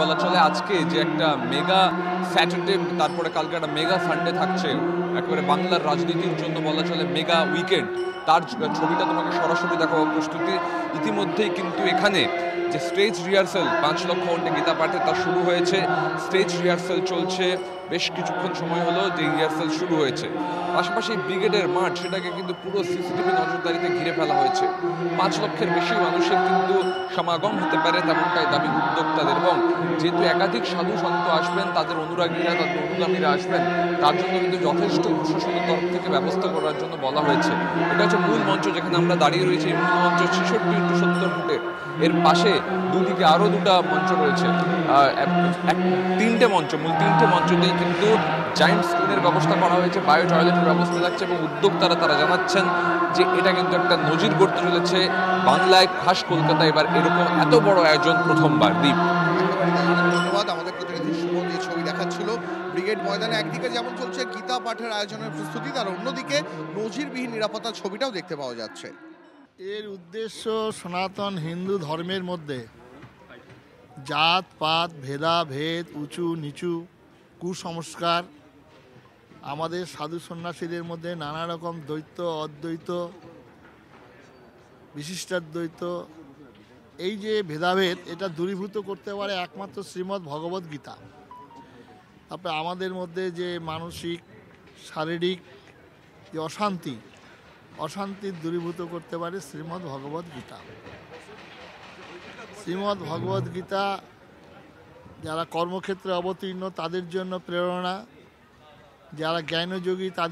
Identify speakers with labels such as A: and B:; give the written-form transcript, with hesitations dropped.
A: বলা চলে আজকে যে একটা মেগা স্যাটারডে, তারপরে কালকে একটা মেগা সানডে থাকছে, একেবারে বাংলার রাজনীতির জন্য বলা চলে মেগা উইকেন্ড, তার ছবিটা তোমাকে সরাসরি দেখাবো। প্রস্তুতি ইতিমধ্যেই কিন্তু এখানে যে স্টেজ রিহার্সাল 5 লক্ষ ঘন্টে গীতা পাঠে তা শুরু হয়েছে। স্টেজ রিহার্সাল চলছে বেশ কিছুক্ষণ সময় হলো যে রিহার্সাল শুরু হয়েছে। পাশাপাশি ব্রিগেডের মাঠ সেটাকে কিন্তু পুরো সিসিটিভি নজরদারিতে ঘিরে ফেলা হয়েছে। 5 লক্ষের বেশি মানুষের কিন্তু সমাগম হতে পারে তেমনটাই দাবি উদ্যোক্তাদের, এবং যেহেতু একাধিক সাধু সন্ত আসবেন, তাদের অনুরাগীরা তাদের অনুগামীরা আসবেন, তার জন্য কিন্তু যথেষ্ট প্রশাসনের তরফ থেকে ব্যবস্থা করার জন্য বলা হয়েছে। এটা হচ্ছে মূল মঞ্চ যেখানে আমরা দাঁড়িয়ে রয়েছি। এই মূল মঞ্চ 66x70 ফুটের, এর পাশে দুদিকে আরো দুটা মঞ্চ রয়েছে, তিনটে মঞ্চ, মূল তিনটে মঞ্চতেই কিন্তু জায়েন্ট স্ক্রিনের ব্যবস্থা করা হয়েছে, বায়ো টয়লেটের ব্যবস্থা থাকছে, এবং উদ্যোক্তারা তারা জানাচ্ছেন যে এটা কিন্তু একটা নজির গড়তে চলেছে বাংলায়, খাস কলকাতায় এবার এরকম এত বড় আয়োজন প্রথমবার। দ্বীপ,
B: ধন্যবাদ। আমাদের প্রতিনিধি সুমন যে ছবি দেখাচ্ছিল ব্রিগেড ময়দানে, একদিকে যেমন চলছে গীতা পাঠের আয়োজনের প্রস্তুতি, তার অন্যদিকে নজিরবিহীন নিরাপত্তার ছবিটাও দেখতে পাওয়া যাচ্ছে।
C: এর উদ্দেশ্য সনাতন হিন্দু ধর্মের মধ্যে জাত পাত ভেদাভেদ, উঁচু নিচু, কুসংস্কার, আমাদের সাধু সন্ন্যাসীদের মধ্যে নানা রকম দ্বৈত অদ্বৈত বিশিষ্টাদ্বৈত, এই যে ভেদাভেদ, এটা দূরীভূত করতে পারে একমাত্র শ্রীমদ্ ভগবদ্ গীতা। তারপরে আমাদের মধ্যে যে মানসিক শারীরিক যে অশান্তির দূরীভূত করতে পারে শ্রীমদ্ ভগবদ্ গীতা। শ্রীমদ্ ভগবদ্ গীতা যারা কর্মক্ষেত্রে অবতীর্ণ তাদের জন্য প্রেরণা, যারা জ্ঞানযোগী তাদের